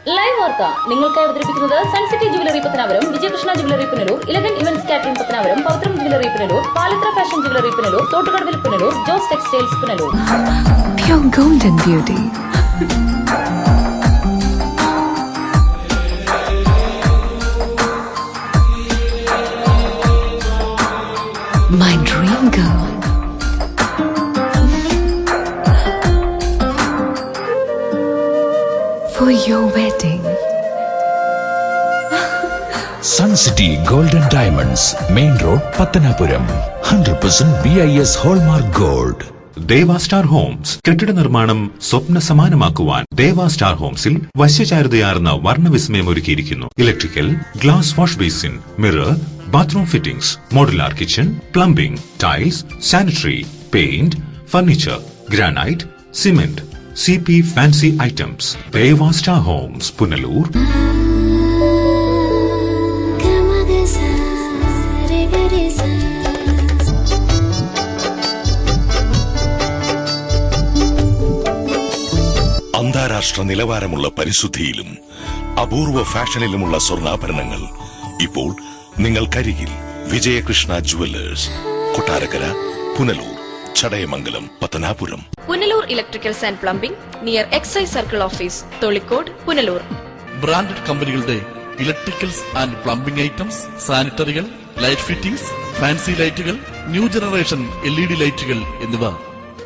Live വാർത്ത നിങ്ങൾക്കായി അവതരിപ്പിക്കുന്നത് Suncity jewellery Pathanapuram, Vijayakrishna jewellery Punalur, elegant events catering Pathanapuram, Pavithram jewellery Punalur, Palathra fashion jewellery Punalur, തോട്ടുകടവിൽ Punalur, Jose textiles Punalur. Pure golden beauty. My dream girl. For your wedding. Sun City Golden Diamonds, Main Road, Pattanapuram. 100% BIS Hallmark Gold. Deva star Holmes കെട്ടിട നിർമ്മാണം സ്വപ്ന സമാനമാക്കുവാൻ ദേവ star ഹോംസിൽ വശ്യചാരുതയാർന്ന വർണ്ണവിസ്മയം ഒരുക്കിയിരിക്കുന്നു. Electrical, glass wash basin, mirror, bathroom fittings, modular kitchen, plumbing, tiles, sanitary, paint, furniture, granite, cement, CP fancy items. Deva star homes, Punalur. അന്താരാഷ്ട്ര നിലവാരമുള്ള പരിശുദ്ധിയിലും അപൂർവ ഫാഷനിലുമുള്ള സ്വർണ്ണാഭരണങ്ങൾ ഇപ്പോൾ നിങ്ങൾക്കരികിൽ. Vijayakrishna jewellers, Kottarakkara, Punalur, Chadayamangalam, Pathanapuram. Punalur electricals and plumbing near excise circle office, Tholicode, Punalur. Branded കമ്പനികളുടെ ഇലക്ട്രിക്കൽസ് ആൻഡ് പ്ലംബിംഗ് ഐറ്റംസ്, സാനിറ്ററികൾ, ലൈറ്റ് ഫിറ്റിംഗ്സ്, ഫാൻസി ലൈറ്റുകൾ, ന്യൂ ജനറേഷൻ LED ലൈറ്റുകൾ എന്നിവ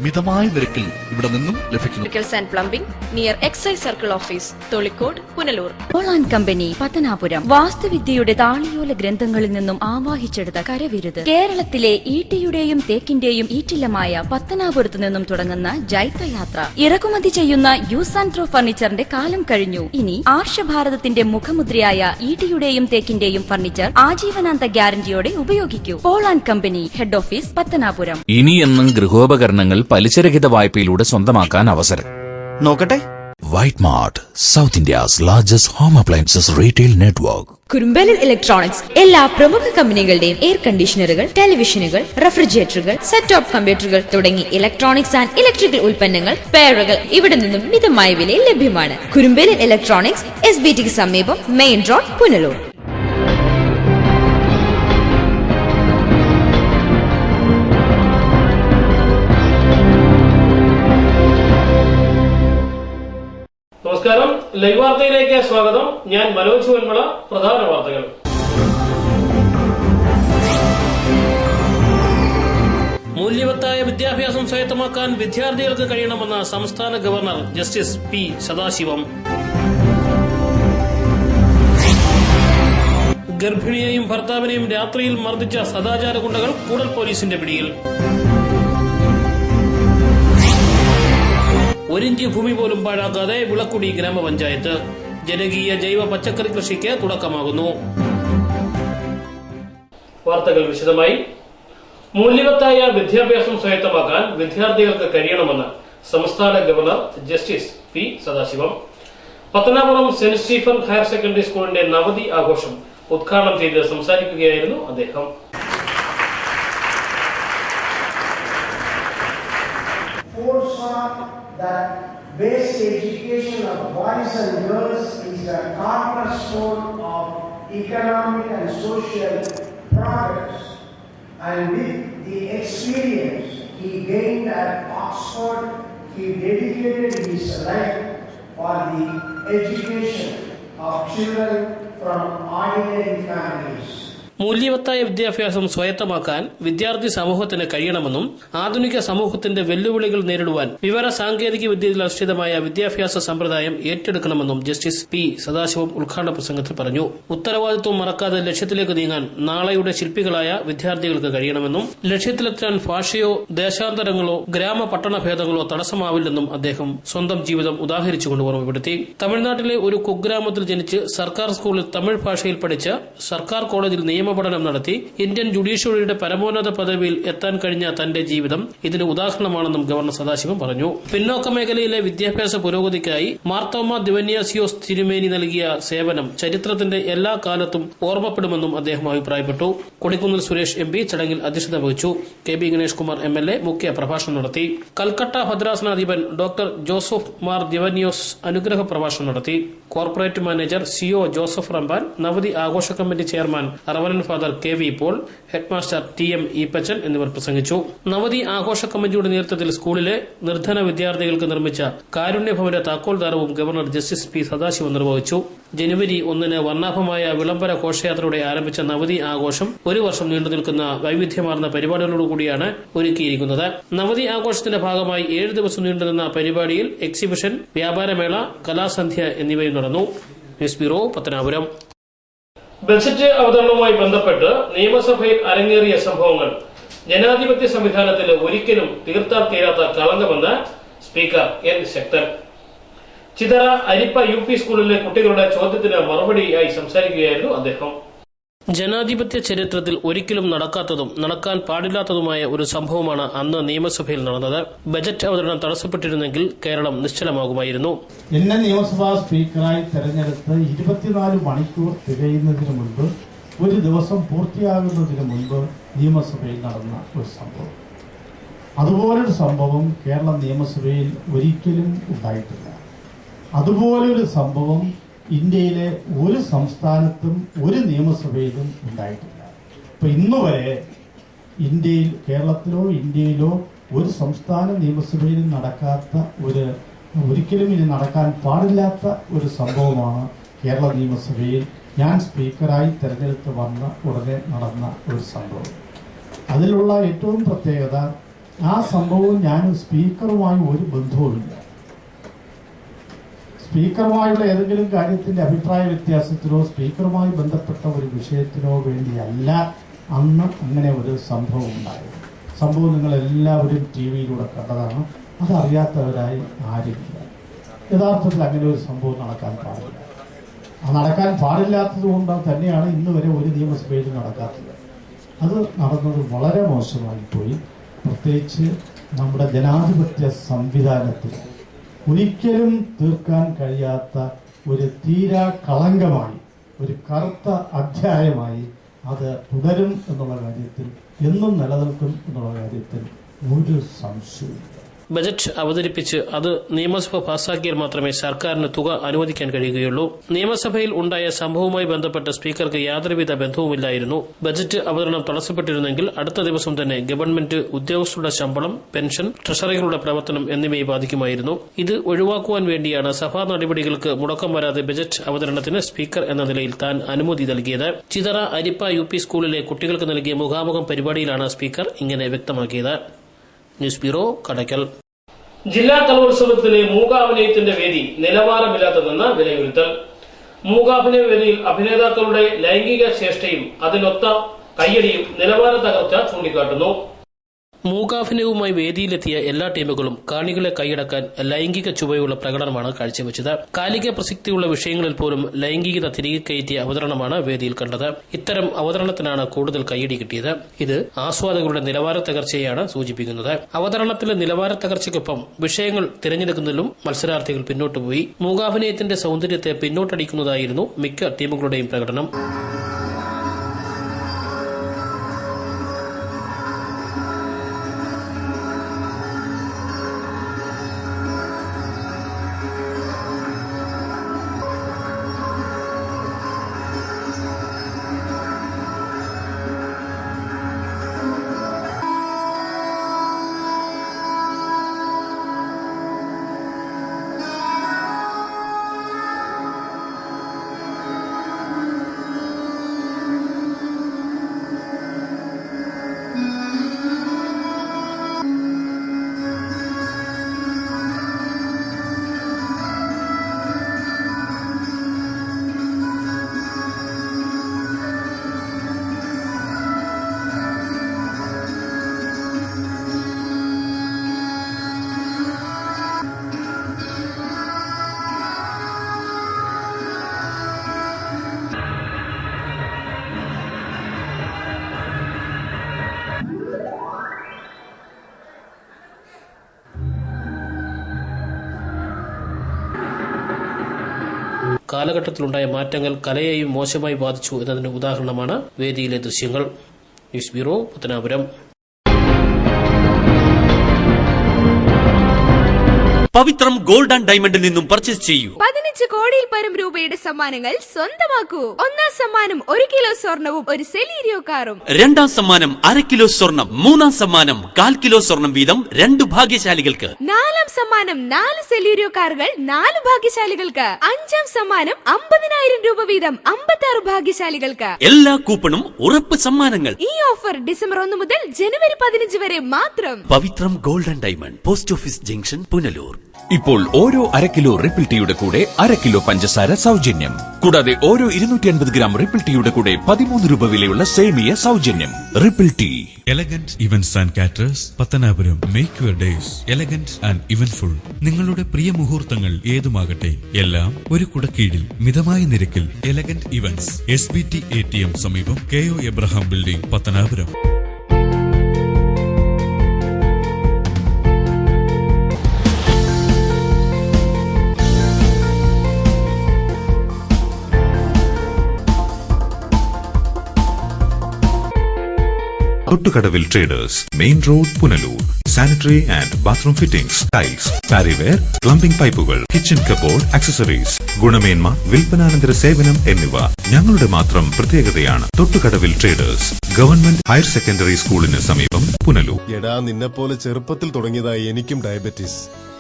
മിതമായ നിരക്കിൽ ഇവിടെ നിന്നും ലഭിക്കുന്നു. Electricals and plumbing near excise circle office, Tholicode, Punalur. Paul and company, Pathanapuram. വാസ്തുവിദ്യയുടെ താളിയോല ഗ്രന്ഥങ്ങളിൽ നിന്നും ആവാഹിച്ചെടുത്ത കരവിരുത്. കേരളത്തിലെ ഈട്ടിയുടെയും തേക്കിന്റെയും ഈറ്റില്ലമായ പത്തനാപുരത്തു നിന്നും തുടങ്ങുന്ന ജൈത്രയാത്ര. ഇറക്കുമതി ചെയ്യുന്ന യൂസ് ആൻഡ് ത്രോ ഫർണിച്ചറിന്റെ കാലം കഴിഞ്ഞു. ഇനി ആർഷഭാരതത്തിന്റെ മുഖമുദ്രയായ ഈട്ടിയുടെയും തേക്കിന്റെയും ഫർണിച്ചർ ആജീവനാന്ത ഗ്യാരണ്ടിയോടെ ഉപയോഗിക്കൂ. Paul and company, head office, Pathanapuram. ഇനിയെന്നും ഗൃഹോപകരണങ്ങൾ പലിശരഹിത വായ്പയിലൂടെ സ്വന്തമാക്കാൻ അവസരം. നോക്കട്ടെ. White Mart, South India's largest home appliances retail network. Kurumbalil electronics എല്ലാ പ്രമുഖ കമ്പനികളുടെയും എയർ കണ്ടീഷണറുകൾ, ടെലിവിഷനുകൾ, റെഫ്രിജറേറ്ററുകൾ, സെറ്റ് ടോപ്പ് കമ്പ്യൂട്ടറുകൾ തുടങ്ങി ഇലക്ട്രോണിക്സ് ആൻഡ് ഇലക്ട്രിക്കൽ ഉൽപ്പന്നങ്ങൾ, പെയറുകൾ ഇവിടെ നിന്നും മിതമായ വിലയിൽ ലഭ്യമാണ്. കുറുമ്പലിൽ ഇലക്ട്രോണിക്സ്, SBTക്ക് സമീപം, മെയിൻ റോഡ്, പുനലൂർ. നമസ്കാരം, ലൈവ് വാർത്തയിലേക്ക് സ്വാഗതം. ഞാൻ മനോജ് വന്മള. പ്രധാന വാർത്തകൾ. മൂല്യവത്തായ വിദ്യാഭ്യാസം സ്വായത്തമാക്കാൻ വിദ്യാർത്ഥികൾക്ക് കഴിയണമെന്ന സംസ്ഥാന ഗവർണർ ജസ്റ്റിസ് P. സദാശിവം. ഗർഭിണിയെയും ഭർത്താവിനെയും രാത്രിയിൽ മർദ്ദിച്ച സദാചാര ഗുണ്ടകൾ കൂടൽ പോലീസിന്റെ പിടിയിൽ. ഒരിഞ്ച് ഭൂമി പോലും പാഴാക്കാതെ വിളക്കുടി ഗ്രാമപഞ്ചായത്ത്. ജനകീയ ജൈവ പച്ചക്കറി കൃഷിക്ക് തുടക്കമാകുന്നു. വാർത്തകൾ വിശദമായി. മൂല്യവത്തായ വിദ്യാഭ്യാസം സ്വായത്തമാക്കാൻ വിദ്യാർത്ഥികൾക്ക് കഴിയണമെന്ന് സംസ്ഥാന governor justice P. Sadasivam. Pathanapuram saint Stephen higher secondary സ്കൂളിന്റെ നവതി ആഘോഷം ഉദ്ഘാടനം ചെയ്ത് സംസാരിക്കുകയായിരുന്നു അദ്ദേഹം. That basic education of boys and girls is the cornerstone of economic and social progress, and with the experience he gained at Oxford, he dedicated his life for the education of children from ordinary families. മൂല്യവത്തായ വിദ്യാഭ്യാസം സ്വായത്തമാക്കാൻ വിദ്യാർത്ഥി സമൂഹത്തിന് കഴിയണമെന്നും ആധുനിക സമൂഹത്തിന്റെ വെല്ലുവിളികൾ നേരിടുവാൻ വിവര സാങ്കേതിക വിദ്യയിൽ അധിഷ്ഠിതമായ വിദ്യാഭ്യാസ സമ്പ്രദായം ഏറ്റെടുക്കണമെന്നും ജസ്റ്റിസ് P. സദാശിവം ഉദ്ഘാടന പ്രസംഗത്തിൽ പറഞ്ഞു. ഉത്തരവാദിത്വം മറക്കാതെ ലക്ഷ്യത്തിലേക്ക് നീങ്ങാൻ നാളെയുടെ ശില്പികളായ വിദ്യാർത്ഥികൾക്ക് കഴിയണമെന്നും ലക്ഷ്യത്തിലെത്താൻ ഭാഷയോ ദേശാന്തരങ്ങളോ ഗ്രാമ പട്ടണ ഭേദങ്ങളോ തടസ്സമാവില്ലെന്നും അദ്ദേഹം സ്വന്തം ജീവിതം ഉദാഹരിച്ചുകൊണ്ട് ഓർമ്മപ്പെടുത്തി. തമിഴ്നാട്ടിലെ ഒരു കുഗ്രാമത്തിൽ ജനിച്ച് സർക്കാർ സ്കൂളിൽ തമിഴ് ഭാഷയിൽ പഠിച്ച് സർക്കാർ കോളേജിൽ നിയമ നിയമപഠനം നടത്തി ഇന്ത്യൻ ജുഡീഷ്യറിയുടെ പരമോന്നത പദവിയിൽ എത്താൻ കഴിഞ്ഞ തന്റെ ജീവിതം ഇതിന് ഉദാഹരണമാണെന്നും ഗവർണർ സദാശിവം പറഞ്ഞു. പിന്നോക്ക മേഖലയിലെ വിദ്യാഭ്യാസ പുരോഗതിക്കായി മാർത്തോമ ദിവന്യാസിയോസ് തിരുമേനി നൽകിയ സേവനം ചരിത്രത്തിന്റെ എല്ലാ കാലത്തും ഓർമ്മപ്പെടുമെന്നും അദ്ദേഹം അഭിപ്രായപ്പെട്ടു. കൊടിക്കുന്നിൽ സുരേഷ് MP ചടങ്ങിൽ അധ്യക്ഷത വഹിച്ചു. KB ഗണേഷ് കുമാർ MLA മുഖ്യ പ്രഭാഷണം നടത്തി. കൽക്കട്ട ഭദ്രാസനാധിപൻ ഡോക്ടർ ജോസഫ് മാർ ദിവന്യോസ് അനുഗ്രഹ പ്രഭാഷണം നടത്തി. Corporate manager CO Joseph Ramban, നവതി ആഘോഷ committee chairman reverend father KV Paul, headmaster TM Eappachan എന്നിവർ പ്രസംഗിച്ചു. നവതി ആഘോഷ കമ്മിറ്റിയുടെ നേതൃത്വത്തിൽ സ്കൂളിലെ നിർധന വിദ്യാർത്ഥികൾക്ക് നിർമ്മിച്ച കാരുണ്യഭവന്റെ താക്കോൽദാനവും ഗവർണർ ജസ്റ്റിസ് P സദാശിവം നിർവഹിച്ചു. ജനുവരി 1 വർണ്ണാഭമായ വിളംബര ഘോഷയാത്രയോടെ ആരംഭിച്ച നവതി ആഘോഷം ഒരു വർഷം നീണ്ടു നിൽക്കുന്ന വൈവിധ്യമാർന്ന പരിപാടികളോടുകൂടിയാണ് ഒരുക്കിയിരിക്കുന്നത്. നവതി ആഘോഷത്തിന്റെ ഭാഗമായി 7 ദിവസം നീണ്ടുനിന്ന പരിപാടിയിൽ എക്സിബിഷൻ, വ്യാപാരമേള, കലാസന്ധ്യ എന്നിവയും നടന്നു. News bureau, Pathanapuram. ബജറ്റ് അവതരണവുമായി ബന്ധപ്പെട്ട് നിയമസഭയിൽ അരങ്ങേറിയ സംഭവങ്ങൾ ജനാധിപത്യ സംവിധാനത്തിൽ ഒരിക്കലും തീർത്താൽ തീരാത്ത കളങ്കമെന്ന് സ്പീക്കർ N ശക്തൻ. ചിതറ അരിപ്പ UP സ്കൂളിലെ കുട്ടികളുടെ ചോദ്യത്തിന് മറുപടിയായി സംസാരിക്കുകയായിരുന്നു അദ്ദേഹം. ജനാധിപത്യ ചരിത്രത്തിൽ ഒരിക്കലും നടക്കാത്തതും നടക്കാൻ പാടില്ലാത്തതുമായ ഒരു സംഭവമാണ് അന്ന് നിയമസഭയിൽ നടന്നത്. ബജറ്റ് അവതരണം തടസ്സപ്പെട്ടിരുന്നെങ്കിൽ കേരളം നിശ്ചലമാകുമായിരുന്നു. എന്നെ നിയമസഭാ സ്പീക്കറായി തെരഞ്ഞെടുത്ത് 24 മണിക്കൂർ തികയുന്നതിന് മുൻപ്, ഒരു ദിവസം പൂർത്തിയാകുന്നതിന് മുൻപ് നിയമസഭയിൽ നടന്ന ഒരു സംഭവം. അതുപോലൊരു സംഭവം കേരള നിയമസഭയിൽ ഒരിക്കലും ഉണ്ടായിട്ടില്ല. അതുപോലൊരു സംഭവം ഇന്ത്യയിലെ ഒരു സംസ്ഥാനത്തും ഒരു നിയമസഭയിലും ഉണ്ടായിട്ടില്ല. ഇപ്പൊ ഇന്നുവരെ കേരളത്തിലോ ഇന്ത്യയിലോ ഒരു സംസ്ഥാന നിയമസഭയിലും നടക്കാത്ത ഒരിക്കലും ഇനി നടക്കാൻ പാടില്ലാത്ത ഒരു സംഭവമാണ് കേരള നിയമസഭയിൽ ഞാൻ സ്പീക്കറായി തെരഞ്ഞെടുത്ത് വന്ന ഉടനെ നടന്ന ഒരു സംഭവം. അതിലുള്ള ഏറ്റവും പ്രത്യേകത, ആ സംഭവം ഞാൻ സ്പീക്കറുമായി ഒരു ബന്ധവുമില്ല. സ്പീക്കറുമായുള്ള ഏതെങ്കിലും കാര്യത്തിന്റെ അഭിപ്രായ വ്യത്യാസത്തിനോ സ്പീക്കറുമായി ബന്ധപ്പെട്ട ഒരു വിഷയത്തിനോ വേണ്ടിയല്ല അന്ന് അങ്ങനെ ഒരു സംഭവം ഉണ്ടായത്. സംഭവം നിങ്ങളെല്ലാവരും TV-യിലൂടെ കണ്ടതാണ്. അതറിയാത്തവരായി ആരുമില്ല. യഥാർത്ഥത്തിൽ അങ്ങനെ ഒരു സംഭവം നടക്കാൻ പാടില്ല. നടക്കാൻ പാടില്ലാത്തത് കൊണ്ട് തന്നെയാണ് ഇന്ന് വരെ ഒരു നിയമസഭയിലും നടക്കാത്തത്. അത് നടന്നത് വളരെ മോശമായി പോയി. പ്രത്യേകിച്ച് നമ്മുടെ ജനാധിപത്യ സംവിധാനത്തിൽ ഒരിക്കലും തീർക്കാൻ കഴിയാത്ത ഒരു തീരാ കളങ്കമായി, ഒരു കറുത്ത അധ്യായമായി അത് തുടരും എന്നുള്ള കാര്യത്തിൽ, എന്നും നിലനിൽക്കും എന്നുള്ള കാര്യത്തിൽ ഒരു സംശയമില്ല. ബജറ്റ് അവതരിപ്പിച്ച് അത് നിയമസഭ പാസാക്കിയാൽ മാത്രമേ സർക്കാരിന് തുക അനുവദിക്കാൻ കഴിയുകയുള്ളൂ. നിയമസഭയിൽ ഉണ്ടായ സംഭവവുമായി ബന്ധപ്പെട്ട് സ്പീക്കർക്ക് യാതൊരുവിധ ബന്ധവുമില്ലായിരുന്നു. ബജറ്റ് അവതരണം തടസ്സപ്പെട്ടിരുന്നെങ്കിൽ അടുത്ത ദിവസം തന്നെ ഗവൺമെന്റ് ഉദ്യോഗസ്ഥരുടെ ശമ്പളം, പെൻഷൻ, ട്രഷറികളുടെ പ്രവർത്തനം എന്നിവയെ ബാധിക്കുമായിരുന്നു. ഇത് ഒഴിവാക്കുവാൻ വേണ്ടിയാണ് സഭാ നടപടികൾക്ക് മുടക്കം വരാതെ ബജറ്റ് അവതരണത്തിന് സ്പീക്കർ എന്ന നിലയിൽ താൻ അനുമതി നൽകിയത്. ചിതറ അരിപ്പ UP സ്കൂളിലെ കുട്ടികൾക്ക് നൽകിയ മുഖാമുഖം പരിപാടിയിലാണ് സ്പീക്കർ ഇങ്ങനെ വ്യക്തമാക്കിയത്. News bureau, Kadakkal. ജില്ലാ കലോത്സവത്തിലെ മൂകാഭിനയത്തിന്റെ വേദി നിലവാരമില്ലാത്തതെന്ന് വിലയിരുത്തൽ. മൂകാഭിനയ വേദിയിൽ അഭിനേതാക്കളുടെ ലൈംഗിക ചേഷ്ടയും അതിനൊത്ത കയ്യടിയും നിലവാര തകർച്ച ചൂണ്ടിക്കാട്ടുന്നു. മൂകാഭിനയവുമായി വേദിയിലെത്തിയ എല്ലാ ടീമുകളും കാണികളെ കൈയടക്കാൻ ലൈംഗിക ചുവയുള്ള പ്രകടനമാണ് കാഴ്ചവെച്ചത്. കാലിക പ്രസക്തിയുള്ള വിഷയങ്ങളിൽ പോലും ലൈംഗികത തിരികെ കയറ്റിയ അവതരണമാണ് വേദിയിൽ കണ്ടത്. ഇത്തരം അവതരണത്തിനാണ് കൂടുതൽ കയ്യടി കിട്ടിയത്. ഇത് ആസ്വാദകരുടെ നിലവാര തകർച്ചയാണ് സൂചിപ്പിക്കുന്നത്. അവതരണത്തിലെ നിലവാര തകർച്ചയ്ക്കൊപ്പം വിഷയങ്ങൾ തിരഞ്ഞെടുക്കുന്നതിലും മത്സരാർത്ഥികൾ പിന്നോട്ടുപോയി. മൂകാഭിനയത്തിന്റെ സൗന്ദര്യത്തെ പിന്നോട്ടടിക്കുന്നതായിരുന്നു മിക്ക ടീമുകളുടെയും പ്രകടനം. കാലഘട്ടത്തിലുണ്ടായ മാറ്റങ്ങൾ കലയെയും മോശമായി ബാധിച്ചു എന്നതിന് ഉദാഹരണമാണ് വേദിയിലെ ദൃശ്യങ്ങൾ. News bureau, Pathanapuram. Pavithram gold and ഡയമണ്ടിൽ നിന്നും പർച്ചേസ് ചെയ്യൂ. 15 കോടിയിൽ പരം രൂപയുടെ സമ്മാനങ്ങൾ സ്വന്തമാക്കൂ. ഒന്നാം സമ്മാനം 1 കിലോ സ്വർണവും 1 സെലീരിയോ കാറും. രണ്ടാം സമ്മാനം 1/2 കിലോ സ്വർണം. മൂന്നാം സമ്മാനം 1/4 കിലോ സ്വർണം വീതം 2 ഭാഗ്യശാലികൾക്ക്. നാലാം സമ്മാനം 4 സെലീരിയോ കാറുകൾ 4 ഭാഗ്യശാലികൾക്ക്. അഞ്ചാം സമ്മാനം 50,000 രൂപ വീതം 56 ഭാഗ്യശാലികൾക്ക്. എല്ലാ കൂപ്പണും ഉറപ്പ് സമ്മാനങ്ങൾ. ഈ ഓഫർ ഡിസംബർ 1 മുതൽ ജനുവരി 15 വരെ മാത്രം. Pavithram gold and diamond, post office junction, Punalur. ഇപ്പോൾ ഓരോ 1/2 കിലോ റിപ്പിൾ ടീയുടെ കൂടെ 1/2 കിലോ പഞ്ചസാര സൗജന്യം. കൂടാതെ ഓരോ 250 ഗ്രാം റിപ്പിൾ ടീയുടെ കൂടെ 13 രൂപ വിലയുള്ള സേമിയ സൗജന്യം. Ripple tea. Elegant events and caterers, Pathanapuram. Make your days elegant and eventful. നിങ്ങളുടെ പ്രിയ മുഹൂർത്തങ്ങൾ ഏതുമാകട്ടെ, എല്ലാം ഒരു കുടക്കീഴിൽ മിതമായ നിരക്കിൽ. എലഗന്റ് ഇവന്റ്സ്, SBT ATM സമീപം, KO Abraham building, Pathanapuram. Thottukadavil traders, main road, Punalur. Sanitary and bathroom fittings, tiles, Parryware, plumbing പൈപ്പുകൾ, കിച്ചൺ കബോർഡ്, ആക്സസറീസ്, ഗുണമേന്മ, വിൽപ്പനാനന്തര സേവനം എന്നിവ ഞങ്ങളുടെ മാത്രം പ്രത്യേകതയാണ്. Thottukadavil traders, government higher secondary സ്കൂളിന് സമീപം, പുനലൂർ. എടാ, നിന്നെപ്പോലെ ചെറുപ്പത്തിൽ തുടങ്ങിയതായി എനിക്കും ഡയബറ്റീസ്.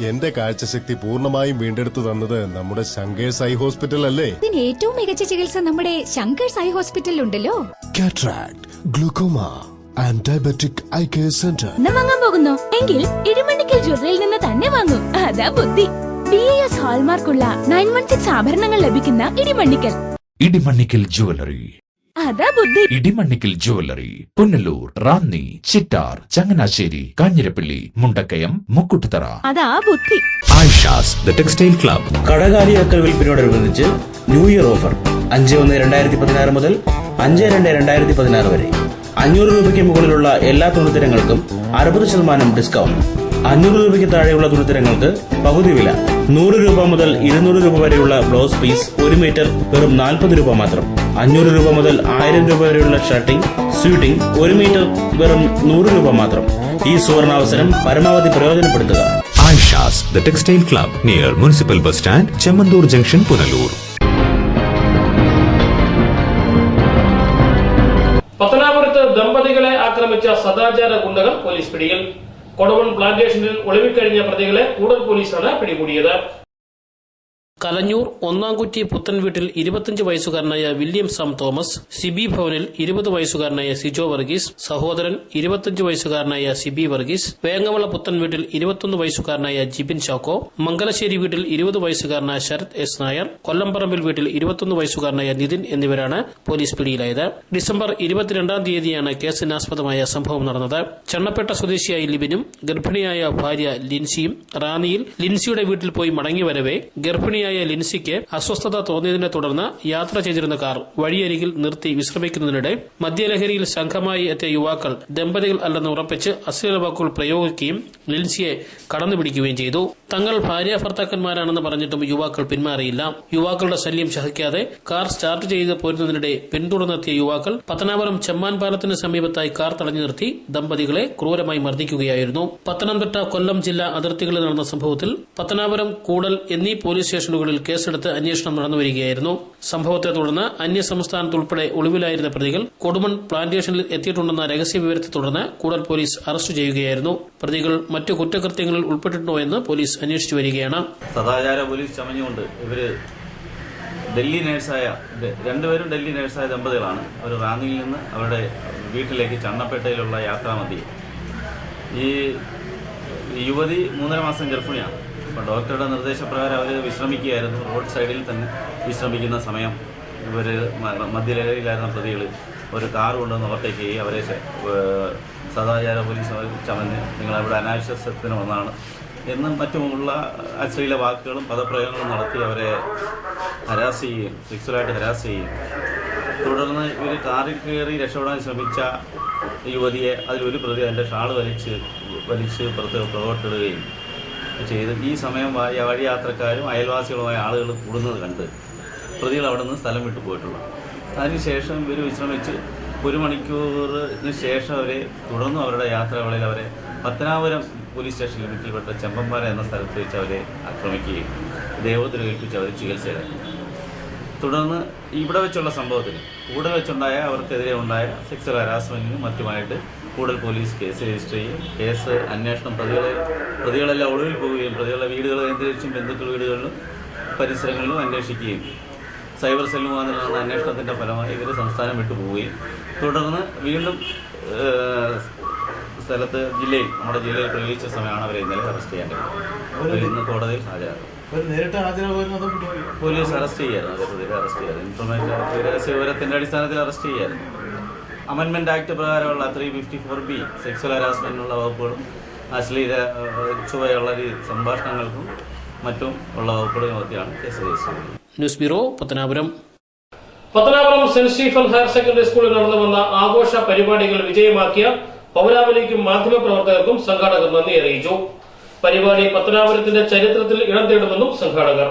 എന്റെ കാഴ്ചശക്തി പൂർണ്ണമായും വീണ്ടെടുത്തു തന്നത് നമ്മുടെ ശങ്കേഴ്സ് ഐ ഹോസ്പിറ്റൽ അല്ലേ? ഇതിന് ഏറ്റവും മികച്ച ചികിത്സ നമ്മുടെ ശങ്കേഴ്സ് ഐ ഹോസ്പിറ്റലിൽ ഉണ്ടല്ലോ. Cataract, glaucoma and diabetic eye care centre. വാങ്ങാൻ പോകുന്നു എങ്കിൽ ഇടിമണ്ണിക്കൽ ജ്വല്ലറിയിൽ നിന്ന് തന്നെ വാങ്ങൂ. അതാ ബുദ്ധി. BAS ഹാൾമാർക്കുള്ള 916 ആഭരണങ്ങൾ ലഭിക്കുന്ന ഇടിമണ്ണിക്കൽ. ഇടിമണ്ണിക്കൽ ജ്വല്ലറി. അതാ ബുദ്ധി. ഇടിമണ്ണിക്കൽ ജ്വല്ലറി, പുനലൂർ, റാന്നി, ചിറ്റാർ, ചങ്ങനാശ്ശേരി, കാഞ്ഞിരപ്പള്ളി, മുണ്ടക്കയം, മുക്കുട്ടുതറ. അതാ ബുദ്ധി. Aisha's the textile club. കടകാലിയാക്കൽ വിൽപ്പനയോടനുബന്ധിച്ച് ന്യൂ ഇയർ ഓഫർ 5/1/2016 മുതൽ 5/2/2016 വരെ. 500 രൂപയ്ക്ക് മുകളിലുള്ള എല്ലാ തുണിത്തരങ്ങൾക്കും 60% ഡിസ്കൗണ്ട്. 500 രൂപയ്ക്ക് താഴെയുള്ള തുണിത്തരങ്ങൾക്ക് പകുതി വില. 100 രൂപ മുതൽ 200 രൂപ വരെയുള്ള ബ്ലൗസ് പീസ് 1 മീറ്റർ വെറും 40 രൂപ മാത്രം. 500 രൂപ മുതൽ 1000 രൂപ വരെയുള്ള ഷർട്ടിംഗ്, സ്യൂട്ടിംഗ് 1 മീറ്റർ വെറും 100 രൂപ മാത്രം. ഈ സുവർണാവസരം പരമാവധി പ്രയോജനപ്പെടുത്തുക. Aisha's the textile club, near municipal bus stand, Chemmanthoor junction, Punalur. പത്തനാപുരത്ത് ദമ്പതികളെ ആക്രമിച്ച സദാചാര ഗുണ്ടകൾ പോലീസ് പിടിയിൽ. കൊടുമൺ പ്ലാന്റേഷനിൽ ഒളിവിക്കഴിഞ്ഞ പ്രതികളെ കൂടൽ പോലീസാണ് പിടികൂടിയത്. കലഞ്ഞൂർ ഒന്നാംകുറ്റി പുത്തൻ വീട്ടിൽ 25 വയസ്സുകാരനായ വില്യം സാം തോമസ്, സിബി ഭവനിൽ 20 വയസ്സുകാരനായ സിജോ വർഗീസ്, സഹോദരൻ 25 വയസ്സുകാരനായ സിബി വർഗീസ്, വേങ്ങമള പുത്തൻ വീട്ടിൽ 21 വയസ്സുകാരനായ ജിബിൻ ചാക്കോ, മംഗലശ്ശേരി വീട്ടിൽ 20 വയസ്സുകാരനായ ശരത് എസ് നായർ, കൊല്ലംപറമ്പിൽ വീട്ടിൽ 21 വയസ്സുകാരനായ നിതിൻ എന്നിവരാണ് പോലീസ് പിടിയിലായത്. ഡിസംബർ 22 തീയതിയാണ് കേസിനാസ്പദമായ സംഭവം നടന്നത്. ചണ്ണപ്പേട്ട സ്വദേശിയായ ലിബിനും ഗർഭിണിയായ ഭാര്യ ലിൻസിയും റാന്നിയിൽ ലിൻസിയുടെ വീട്ടിൽ പോയി മടങ്ങിവരവെ ഗർഭിണിയായ ലിൻസിക്ക് അസ്വസ്ഥത തോന്നിയതിനെ തുടർന്ന് യാത്ര ചെയ്തിരുന്ന കാർ വഴിയരികിൽ നിർത്തി വിശ്രമിക്കുന്നതിനിടെ മദ്യലഹരിയിൽ സംഘമായി എത്തിയ യുവാക്കൾ ദമ്പതികൾ അല്ലെന്ന് ഉറപ്പിച്ച് അശ്ലീല വാക്കുകൾ പ്രയോഗിക്കുകയും ലിൻസിയെ കടന്നുപിടിക്കുകയും ചെയ്തു. തങ്ങൾ ഭാര്യ ഭർത്താക്കന്മാരാണെന്ന് പറഞ്ഞിട്ടും യുവാക്കൾ പിന്മാറിയില്ല. യുവാക്കളുടെ ശല്യം സഹിക്കാതെ കാർ സ്റ്റാർട്ട് ചെയ്ത് പോരുന്നതിനിടെ പിന്തുടർന്നെത്തിയ യുവാക്കൾ പത്തനാപുരം ചെമ്മാൻ പാലത്തിന് സമീപത്തായി കാർ തടഞ്ഞു നിർത്തി ദമ്പതികളെ ക്രൂരമായി മർദ്ദിക്കുകയായിരുന്നു. പത്തനംതിട്ട, കൊല്ലം ജില്ലാ അതിർത്തികളിൽ നടന്ന സംഭവത്തിൽ പത്തനാപുരം, കൂടൽ എന്നീ പോലീസ് സ്റ്റേഷനുകളിൽ കേസെടുത്ത് അന്വേഷണം നടന്നുവരികയായിരുന്നു. സംഭവത്തെ തുടർന്ന് അന്യസംസ്ഥാനത്തുൾപ്പെടെ ഒളിവിലായിരുന്ന പ്രതികൾ കൊടുമൺ പ്ലാന്റേഷനിൽ എത്തിയിട്ടുണ്ടെന്ന രഹസ്യ വിവരത്തെ തുടർന്ന് കൂടൽ പോലീസ് അറസ്റ്റ് ചെയ്യുകയായിരുന്നു. പ്രതികൾ മറ്റു കുറ്റകൃത്യങ്ങളിൽ ഉൾപ്പെട്ടിട്ടുണ്ടോ എന്ന് പോലീസ് അന്വേഷിച്ചു വരികയാണ്. സദാചാര പോലീസ് ചമഞ്ഞുകൊണ്ട് ഇവര് ഡൽഹി നേഴ്സായ രണ്ടുപേരും ഡൽഹി നേഴ്സായ ദമ്പതികളാണ്. അവർ റാന്നിയിൽ നിന്ന് അവരുടെ വീട്ടിലേക്ക് ചണ്ണപ്പേട്ടയിലുള്ള യാത്രാമധ്യേ ഈ യുവതി 3.5 മാസം ഗർഭിണിയാണ്. അപ്പോൾ ഡോക്ടറുടെ നിർദ്ദേശപ്രകാരം അവർ വിശ്രമിക്കുകയായിരുന്നു. റോഡ് സൈഡിൽ തന്നെ വിശ്രമിക്കുന്ന സമയം ഇവർ മദ്യലഹരിയിലായിരുന്ന പ്രതികൾ ഒരു കാർ കൊണ്ടുവന്ന് ഓവർടേക്ക് ചെയ്യുക. അവരെ സദാചാര പോലീസ് ചമഞ്ഞ് നിങ്ങളവിടെ അനാവശ്യത്തിന് വന്നതാണ് എന്നും മറ്റുമുള്ള അശ്ലീല വാക്കുകളും പദപ്രയോഗങ്ങളും നടത്തി അവരെ ഹരാസ് ചെയ്യുകയും സെക്സ്വലായിട്ട് ഹരാസ് ചെയ്യുകയും തുടർന്ന് ഇവർ കാറിൽ കയറി രക്ഷപ്പെടാൻ ശ്രമിച്ച യുവതിയെ അതിലൊരു പ്രതി അതിൻ്റെ ഷാള് വലിച്ച് പുറത്തോട്ടിടുകയും ചെയ്ത് ഈ സമയം വഴിയാത്രക്കാരും അയൽവാസികളുമായ ആളുകൾ കൂടുന്നത് കണ്ട് പ്രതികൾ അവിടെ നിന്ന് സ്ഥലം വിട്ടു പോയിട്ടുള്ളത്. അതിനുശേഷം ഇവർ വിശ്രമിച്ച് 1 മണിക്കൂറിന് ശേഷം അവരെ തുടർന്നും അവരുടെ യാത്രകളിൽ അവരെ പത്തനാപുരം പോലീസ് സ്റ്റേഷൻ ലിമിറ്റിൽപ്പെട്ട ചെമ്പമ്പാറ എന്ന സ്ഥലത്ത് വെച്ച് അവരെ ആക്രമിക്കുകയും ദേഹോദ്രവേൽപ്പിച്ച് അവർ ചികിത്സയിലാക്കി. തുടർന്ന് ഇവിടെ വെച്ചുള്ള സംഭവത്തിന് കൂടെ വെച്ചുണ്ടായ അവർക്കെതിരെ ഉണ്ടായ സെക്സ്വൽ ഹരാസ്മെന്റിനും മറ്റുമായിട്ട് കൂടുതൽ പോലീസ് കേസ് രജിസ്റ്റർ ചെയ്യും. കേസ് അന്വേഷണം പ്രതികളെല്ലാം ഒളിവിൽ പോവുകയും പ്രതികളുടെ വീടുകൾ കേന്ദ്രീകരിച്ചും ബന്ധുക്കൾ വീടുകളിലും പരിസരങ്ങളിലും അന്വേഷിക്കുകയും സൈബർ സെൽ മുഖാന്തരം നടന്ന അന്വേഷണത്തിൻ്റെ ഫലമായി ഇവർ സംസ്ഥാനം വിട്ടുപോവുകയും തുടർന്ന് വീണ്ടും നമ്മുടെ ജില്ലയിൽ പ്രവേശിച്ച സമയമാണ് അവരെ ഇന്നലെ അറസ്റ്റ് ചെയ്യേണ്ടത്. ഇന്ന് കോടതിയിൽ ഹാജരാകും. പോലീസ് അറസ്റ്റ് ചെയ്യായിരുന്നു. അറസ്റ്റ് ചെയ്യാറ് ഇൻഫർമേഷൻ വിവരത്തിന്റെ അടിസ്ഥാനത്തിൽ അറസ്റ്റ് ചെയ്യായിരുന്നു. അമെൻമെന്റ് ആക്ട് പ്രകാരമുള്ള 354B സെക്സ്വൽ ഹരാസ്മെന്റിനുള്ള വകുപ്പുകളും അശ്ലീല ചുവയുള്ള സംഭാഷണങ്ങൾക്കും മറ്റും ഉള്ള വകുപ്പുകൾ നോക്കിയാണ് കേസ് രജിസ്റ്റർ ചെയ്യുന്നത്. News bureau, Pathanapuram. Pathanapuram saint Stephen higher secondary സ്കൂളിൽ നടന്നു വന്ന ആഘോഷ പരിപാടികൾ വിജയമാക്കിയ പൗരാവലിക്കും മാധ്യമപ്രവർത്തകർക്കും സംഘാടകർ നന്ദി അറിയിച്ചു. പരിപാടി പത്തനാപുരത്തിന്റെ ചരിത്രത്തിൽ ഇടം തേടുമെന്നും സംഘാടകർ.